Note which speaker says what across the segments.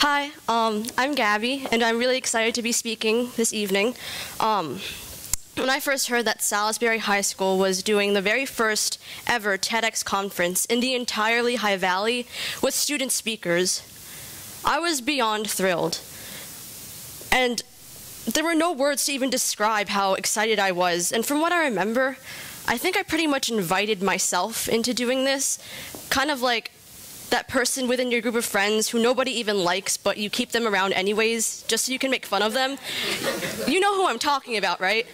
Speaker 1: Hi, I'm Gabby, and I'm really excited to be speaking this evening. When I first heard that Salisbury High School was doing the very first ever TEDx conference in the entire Lehigh Valley with student speakers, I was beyond thrilled. And there were no words to even describe how excited I was. And from what I remember, I think I pretty much invited myself into doing this, kind of like that person within your group of friends who nobody even likes, but you keep them around anyways, just so you can make fun of them. You know who I'm talking about, right?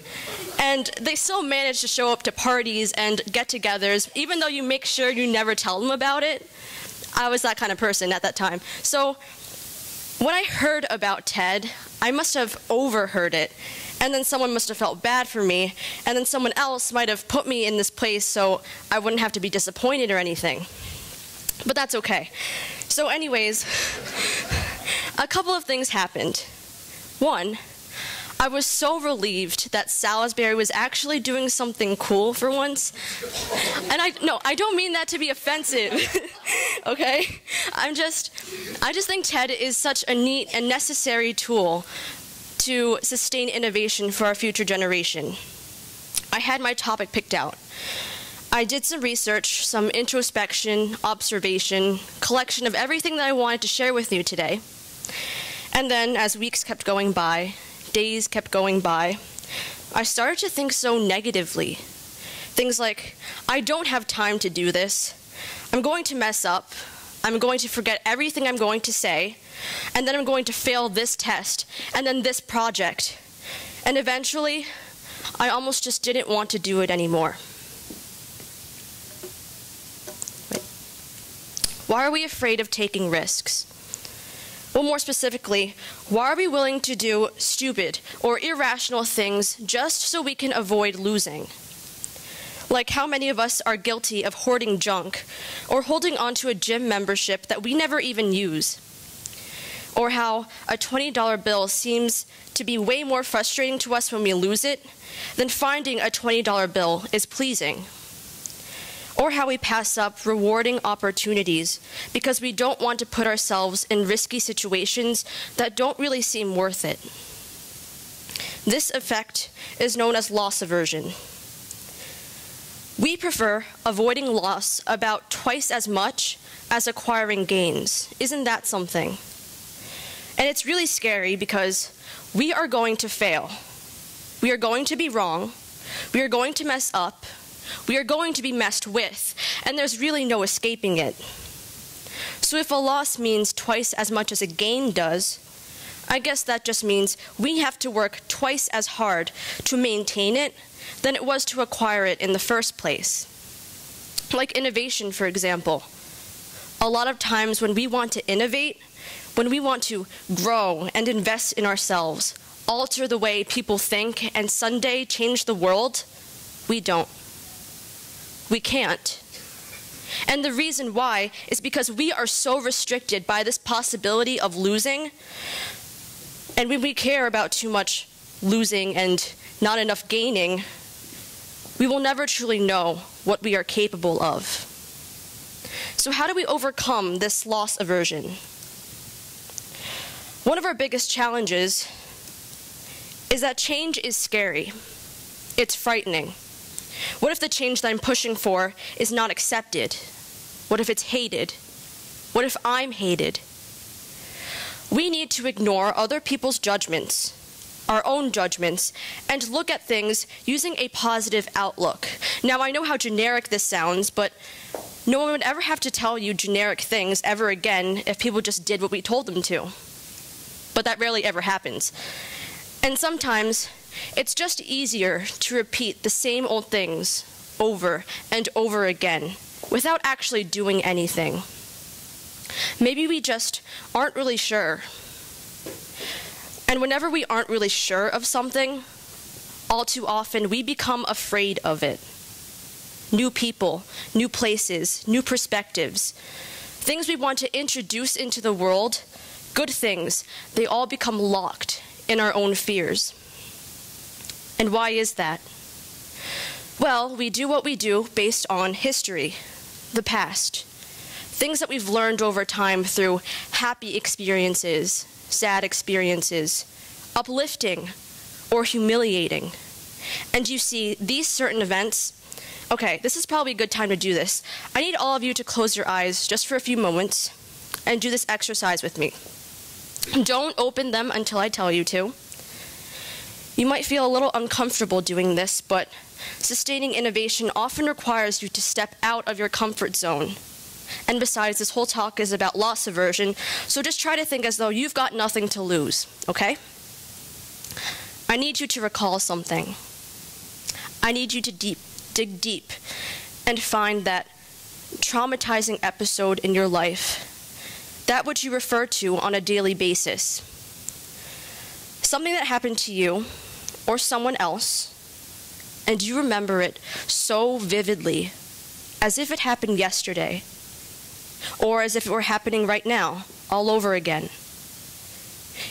Speaker 1: And they still manage to show up to parties and get-togethers, even though you make sure you never tell them about it. I was that kind of person at that time. So when I heard about TED, I must have overheard it, and then someone must have felt bad for me, and then someone else might have put me in this place so I wouldn't have to be disappointed or anything. But that's okay. So anyways, a couple of things happened. One, I was so relieved that Salisbury was actually doing something cool for once. And I don't mean that to be offensive, okay? I just think TED is such a neat and necessary tool to sustain innovation for our future generation. I had my topic picked out. I did some research, some introspection, observation, collection of everything that I wanted to share with you today. And then, as weeks kept going by, days kept going by, I started to think so negatively. Things like, I don't have time to do this, I'm going to mess up, I'm going to forget everything I'm going to say, and then I'm going to fail this test, and then this project. And eventually, I almost just didn't want to do it anymore. Why are we afraid of taking risks? Well, more specifically, why are we willing to do stupid or irrational things just so we can avoid losing? Like how many of us are guilty of hoarding junk or holding onto a gym membership that we never even use? Or how a $20 bill seems to be way more frustrating to us when we lose it than finding a $20 bill is pleasing. Or how we pass up rewarding opportunities because we don't want to put ourselves in risky situations that don't really seem worth it. This effect is known as loss aversion. We prefer avoiding loss about twice as much as acquiring gains. Isn't that something? And it's really scary because we are going to fail. We are going to be wrong. We are going to mess up. We are going to be messed with, and there's really no escaping it. So if a loss means twice as much as a gain does, I guess that just means we have to work twice as hard to maintain it than it was to acquire it in the first place. Like innovation, for example. A lot of times when we want to innovate, when we want to grow and invest in ourselves, alter the way people think, and someday change the world, we don't. We can't. And the reason why is because we are so restricted by this possibility of losing. And when we care about too much losing and not enough gaining, we will never truly know what we are capable of. So how do we overcome this loss aversion? One of our biggest challenges is that change is scary. It's frightening. What if the change that I'm pushing for is not accepted? What if it's hated? What if I'm hated? We need to ignore other people's judgments, our own judgments, and look at things using a positive outlook. Now, I know how generic this sounds, but no one would ever have to tell you generic things ever again if people just did what we told them to. But that rarely ever happens. And sometimes, it's just easier to repeat the same old things over and over again without actually doing anything. Maybe we just aren't really sure. And whenever we aren't really sure of something, all too often we become afraid of it. New people, new places, new perspectives, things we want to introduce into the world, good things, they all become locked in our own fears. And why is that? Well, we do what we do based on history, the past. Things that we've learned over time through happy experiences, sad experiences, uplifting or humiliating. And you see, these certain events, okay, this is probably a good time to do this. I need all of you to close your eyes just for a few moments and do this exercise with me. Don't open them until I tell you to. You might feel a little uncomfortable doing this, but sustaining innovation often requires you to step out of your comfort zone. And besides, this whole talk is about loss aversion, so just try to think as though you've got nothing to lose, okay? I need you to recall something. I need you to dig deep and find that traumatizing episode in your life, that which you refer to on a daily basis. Something that happened to you or someone else, and you remember it so vividly, as if it happened yesterday, or as if it were happening right now, all over again.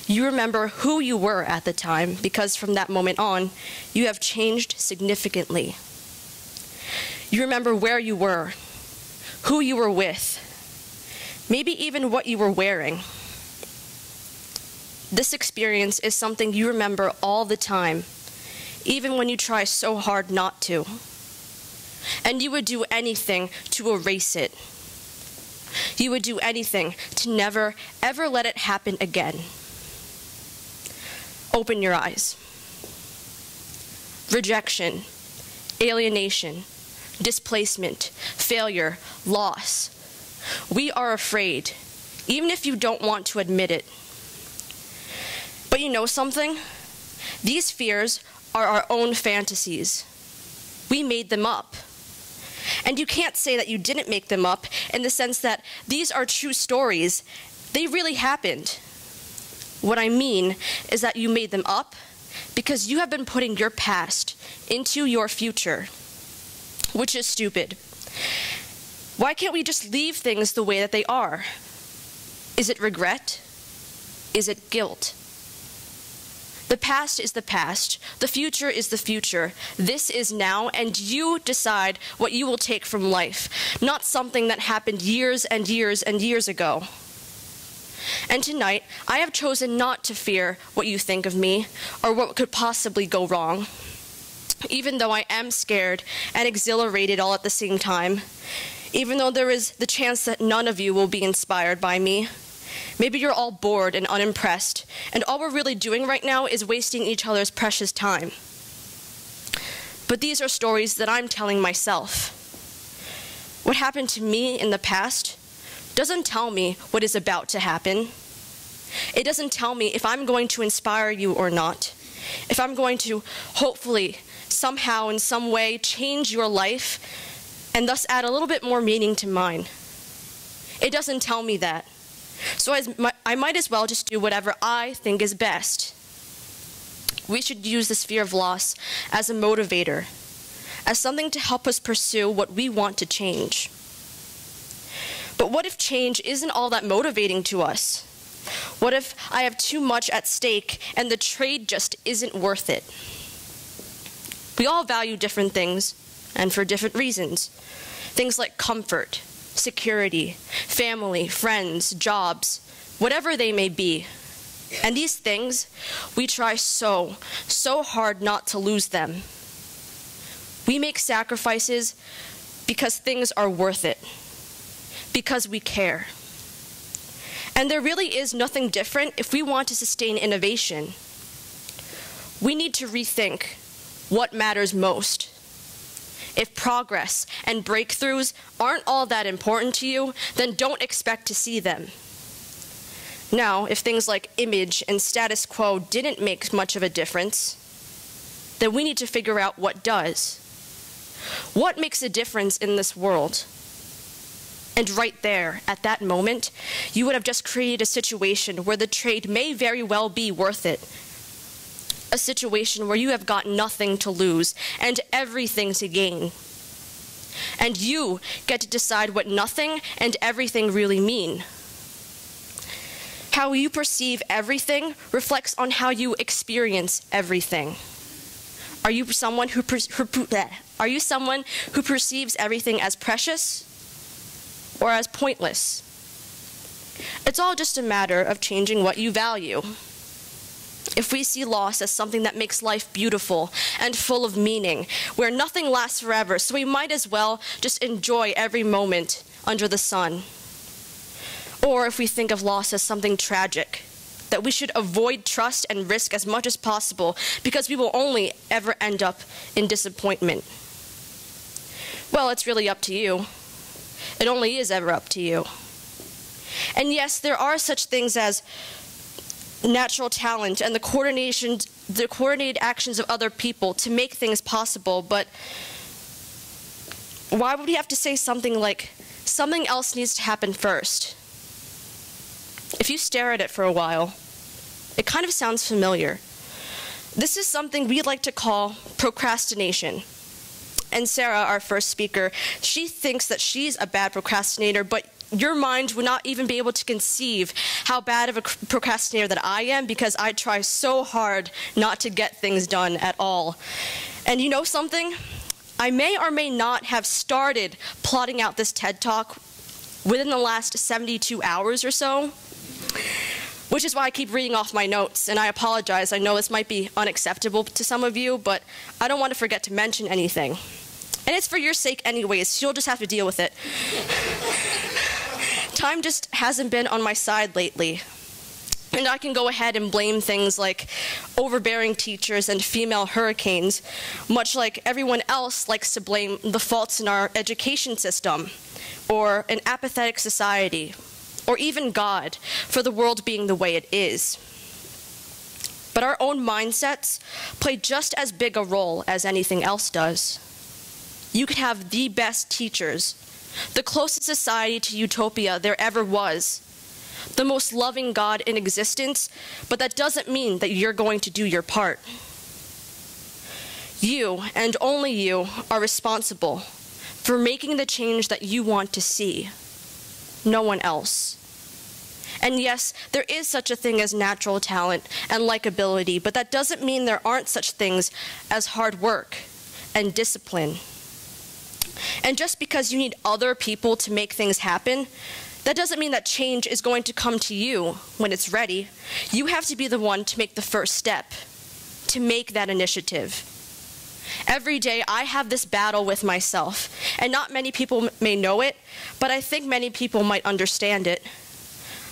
Speaker 1: You remember who you were at the time, because from that moment on, you have changed significantly. You remember where you were, who you were with, maybe even what you were wearing. This experience is something you remember all the time, even when you try so hard not to. And you would do anything to erase it. You would do anything to never, ever let it happen again. Open your eyes. Rejection, alienation, displacement, failure, loss. We are afraid, even if you don't want to admit it. But you know something? These fears are our own fantasies. We made them up. And you can't say that you didn't make them up in the sense that these are true stories. They really happened. What I mean is that you made them up because you have been putting your past into your future, which is stupid. Why can't we just leave things the way that they are? Is it regret? Is it guilt? The past is the past. The future is the future. This is now, and you decide what you will take from life, not something that happened years and years and years ago. And tonight, I have chosen not to fear what you think of me or what could possibly go wrong, even though I am scared and exhilarated all at the same time, even though there is the chance that none of you will be inspired by me. Maybe you're all bored and unimpressed, and all we're really doing right now is wasting each other's precious time. But these are stories that I'm telling myself. What happened to me in the past doesn't tell me what is about to happen. It doesn't tell me if I'm going to inspire you or not, if I'm going to hopefully somehow in some way change your life and thus add a little bit more meaning to mine. It doesn't tell me that. So I might as well just do whatever I think is best. We should use this fear of loss as a motivator, as something to help us pursue what we want to change. But what if change isn't all that motivating to us? What if I have too much at stake and the trade just isn't worth it? We all value different things, and for different reasons. Things like comfort, security, family, friends, jobs, whatever they may be. And these things, we try so hard not to lose them. We make sacrifices because things are worth it, because we care. And there really is nothing different if we want to sustain innovation. We need to rethink what matters most. If progress and breakthroughs aren't all that important to you, then don't expect to see them. Now, if things like image and status quo didn't make much of a difference, then we need to figure out what does. What makes a difference in this world? And right there, at that moment, you would have just created a situation where the trade may very well be worth it. A situation where you have got nothing to lose and everything to gain. And you get to decide what nothing and everything really mean. How you perceive everything reflects on how you experience everything. Are you someone who perceives everything as precious? or as pointless. It's all just a matter of changing what you value. If we see loss as something that makes life beautiful and full of meaning, where nothing lasts forever, so we might as well just enjoy every moment under the sun. Or if we think of loss as something tragic, that we should avoid trust and risk as much as possible because we will only ever end up in disappointment. Well, it's really up to you. It only is ever up to you. And yes, there are such things as natural talent and the coordinated actions of other people to make things possible, but why would we have to say something like, something else needs to happen first? If you stare at it for a while, it kind of sounds familiar. This is something we like to call procrastination. And Sarah, our first speaker, she thinks that she's a bad procrastinator, but your mind would not even be able to conceive how bad of a procrastinator that I am, because I try so hard not to get things done at all. And you know something? I may or may not have started plotting out this TED Talk within the last 72 hours or so, which is why I keep reading off my notes, and I apologize. I know this might be unacceptable to some of you, but I don't want to forget to mention anything. And it's for your sake anyways, so you'll just have to deal with it. Time just hasn't been on my side lately. And I can go ahead and blame things like overbearing teachers and female hurricanes, much like everyone else likes to blame the faults in our education system, or an apathetic society, or even God for the world being the way it is. But our own mindsets play just as big a role as anything else does. You could have the best teachers, the closest society to utopia there ever was, the most loving God in existence, but that doesn't mean that you're going to do your part. You, and only you, are responsible for making the change that you want to see. No one else. And yes, there is such a thing as natural talent and likability, but that doesn't mean there aren't such things as hard work and discipline. And just because you need other people to make things happen, that doesn't mean that change is going to come to you when it's ready. You have to be the one to make the first step, to make that initiative. Every day I have this battle with myself, and not many people may know it, but I think many people might understand it.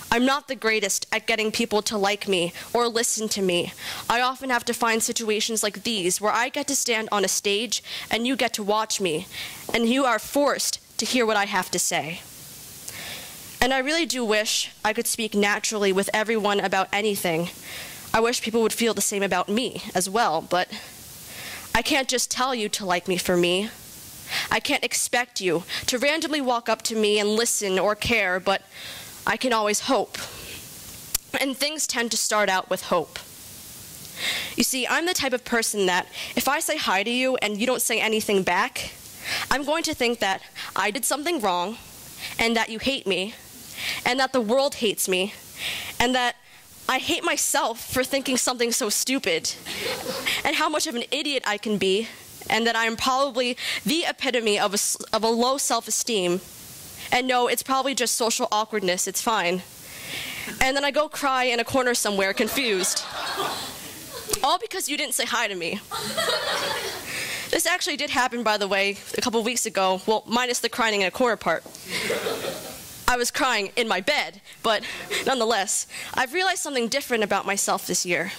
Speaker 1: I'm not the greatest at getting people to like me or listen to me. I often have to find situations like these where I get to stand on a stage and you get to watch me, and you are forced to hear what I have to say. And I really do wish I could speak naturally with everyone about anything. I wish people would feel the same about me as well, but I can't just tell you to like me for me. I can't expect you to randomly walk up to me and listen or care, but I can always hope. And things tend to start out with hope. You see, I'm the type of person that if I say hi to you and you don't say anything back, I'm going to think that I did something wrong, and that you hate me, and that the world hates me, and that I hate myself for thinking something so stupid, and how much of an idiot I can be, and that I am probably the epitome of a low self-esteem. And no, it's probably just social awkwardness, it's fine. And then I go cry in a corner somewhere, confused. All because you didn't say hi to me. This actually did happen, by the way, a couple weeks ago, well, minus the crying in a corner part. I was crying in my bed, but nonetheless, I've realized something different about myself this year.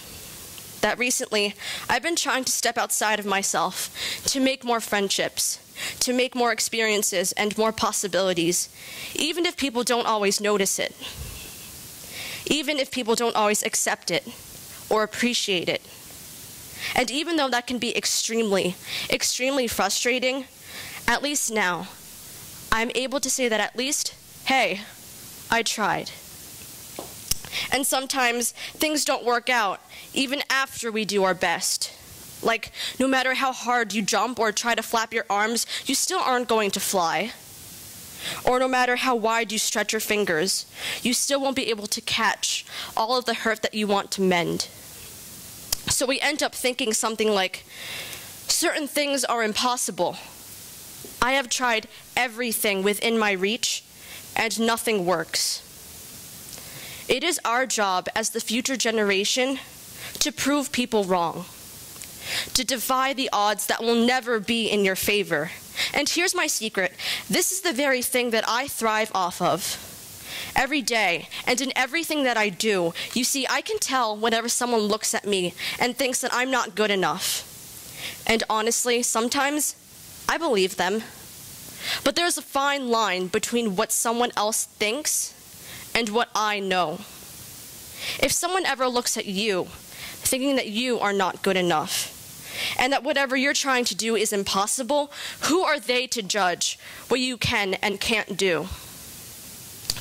Speaker 1: That recently, I've been trying to step outside of myself, to make more friendships, to make more experiences and more possibilities, even if people don't always notice it, even if people don't always accept it or appreciate it. And even though that can be extremely, extremely frustrating, at least now, I'm able to say that at least, hey, I tried. And sometimes things don't work out, even after we do our best. Like, no matter how hard you jump or try to flap your arms, you still aren't going to fly. Or no matter how wide you stretch your fingers, you still won't be able to catch all of the hurt that you want to mend. So we end up thinking something like, certain things are impossible. I have tried everything within my reach and nothing works. It is our job as the future generation to prove people wrong, to defy the odds that will never be in your favor. And here's my secret. This is the very thing that I thrive off of. Every day, and in everything that I do, you see, I can tell whenever someone looks at me and thinks that I'm not good enough. And honestly, sometimes I believe them. But there's a fine line between what someone else thinks and what I know. If someone ever looks at you thinking that you are not good enough, and that whatever you're trying to do is impossible, who are they to judge what you can and can't do?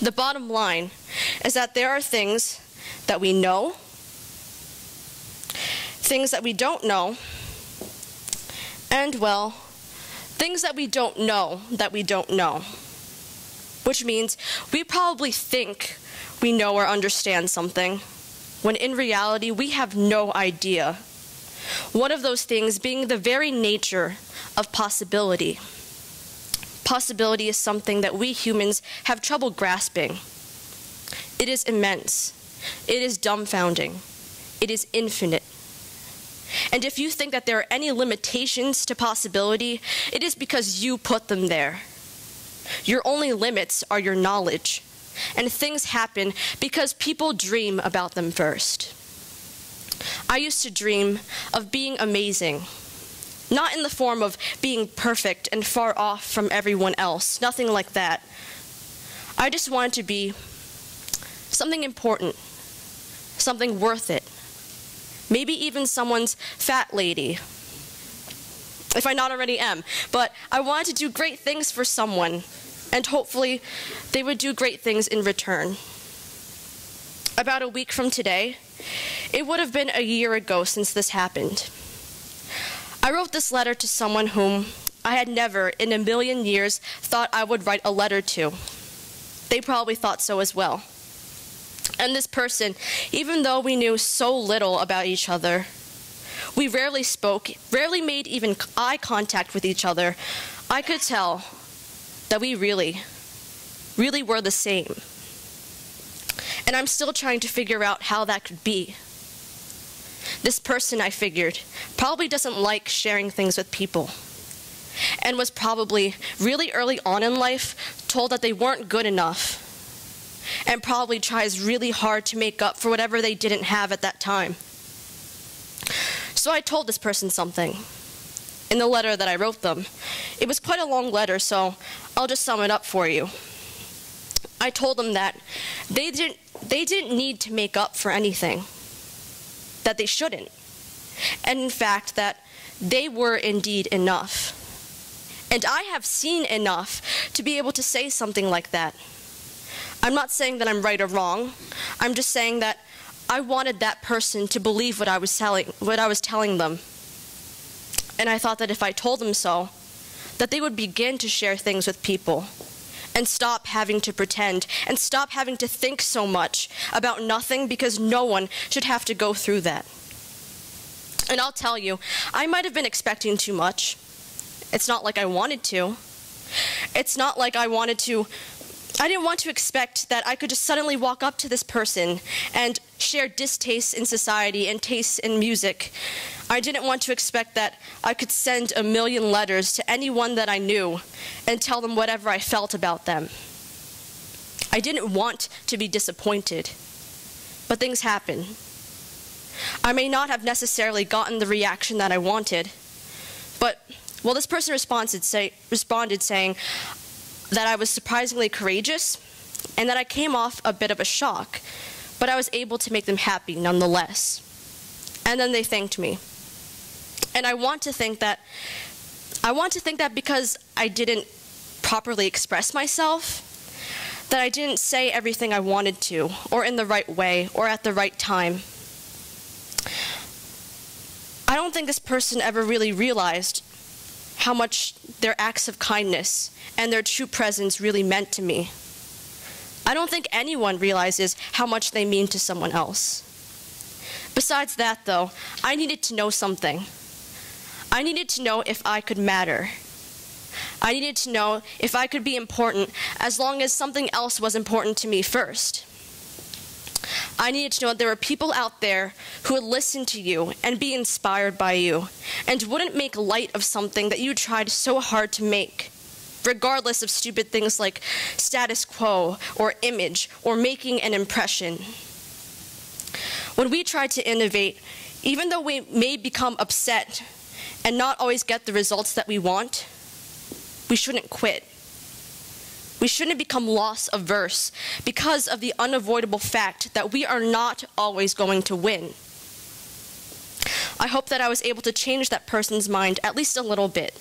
Speaker 1: The bottom line is that there are things that we know, things that we don't know, and, well, things that we don't know that we don't know. Which means we probably think we know or understand something, when in reality we have no idea. One of those things being the very nature of possibility. Possibility is something that we humans have trouble grasping. It is immense. It is dumbfounding. It is infinite. And if you think that there are any limitations to possibility, it is because you put them there. Your only limits are your knowledge, and things happen because people dream about them first. I used to dream of being amazing. Not in the form of being perfect and far off from everyone else, nothing like that. I just wanted to be something important, something worth it. Maybe even someone's fat lady, if I not already am. But I wanted to do great things for someone, and hopefully they would do great things in return. About a week from today, it would have been a year ago since this happened. I wrote this letter to someone whom I had never in a million years thought I would write a letter to. They probably thought so as well. And this person, even though we knew so little about each other, we rarely spoke, rarely made even eye contact with each other, I could tell that we really were the same. And I'm still trying to figure out how that could be. This person, I figured, probably doesn't like sharing things with people, and was probably really early on in life told that they weren't good enough, and probably tries really hard to make up for whatever they didn't have at that time. So I told this person something in the letter that I wrote them. It was quite a long letter, so I'll just sum it up for you. I told them that they didn't need to make up for anything, that they shouldn't, and in fact that they were indeed enough. And I have seen enough to be able to say something like that. I'm not saying that I'm right or wrong. I'm just saying that I wanted that person to believe what I was telling them. And I thought that if I told them so, that they would begin to share things with people and stop having to pretend and stop having to think so much about nothing, because no one should have to go through that. And I'll tell you, I might have been expecting too much. It's not like I wanted to. It's not like I didn't want to expect that I could just suddenly walk up to this person and share distastes in society and tastes in music. I didn't want to expect that I could send 1 million letters to anyone that I knew and tell them whatever I felt about them. I didn't want to be disappointed, but things happen. I may not have necessarily gotten the reaction that I wanted, but, well, this person responded saying that I was surprisingly courageous and that I came off a bit of a shock, but I was able to make them happy nonetheless. And then they thanked me. And I want to think that because I didn't properly express myself, that I didn't say everything I wanted to, or in the right way, or at the right time. I don't think this person ever really realized how much their acts of kindness and their true presence really meant to me. I don't think anyone realizes how much they mean to someone else. Besides that, though, I needed to know something. I needed to know if I could matter. I needed to know if I could be important as long as something else was important to me first. I needed to know that there were people out there who would listen to you and be inspired by you and wouldn't make light of something that you tried so hard to make, regardless of stupid things like status quo or image or making an impression. When we try to innovate, even though we may become upset and not always get the results that we want, we shouldn't quit. We shouldn't become loss averse because of the unavoidable fact that we are not always going to win. I hope that I was able to change that person's mind at least a little bit,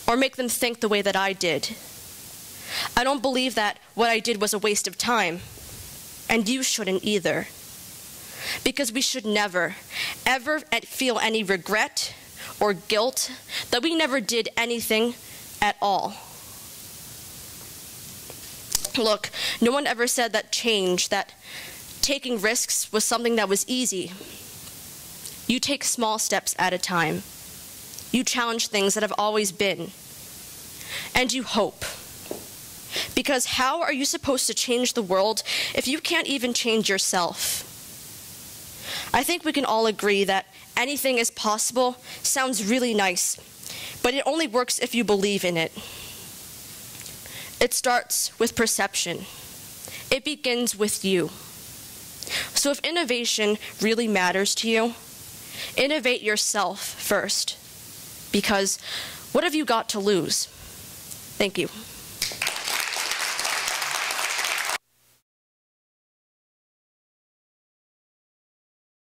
Speaker 1: or make them think the way that I did. I don't believe that what I did was a waste of time, and you shouldn't either. Because we should never, ever feel any regret or guilt that we never did anything at all. Look, no one ever said that change, that taking risks was something that was easy. You take small steps at a time. You challenge things that have always been. And you hope. Because how are you supposed to change the world if you can't even change yourself? I think we can all agree that anything is possible sounds really nice, but it only works if you believe in it. It starts with perception. It begins with you. So if innovation really matters to you, innovate yourself first. Because what have you got to lose? Thank you.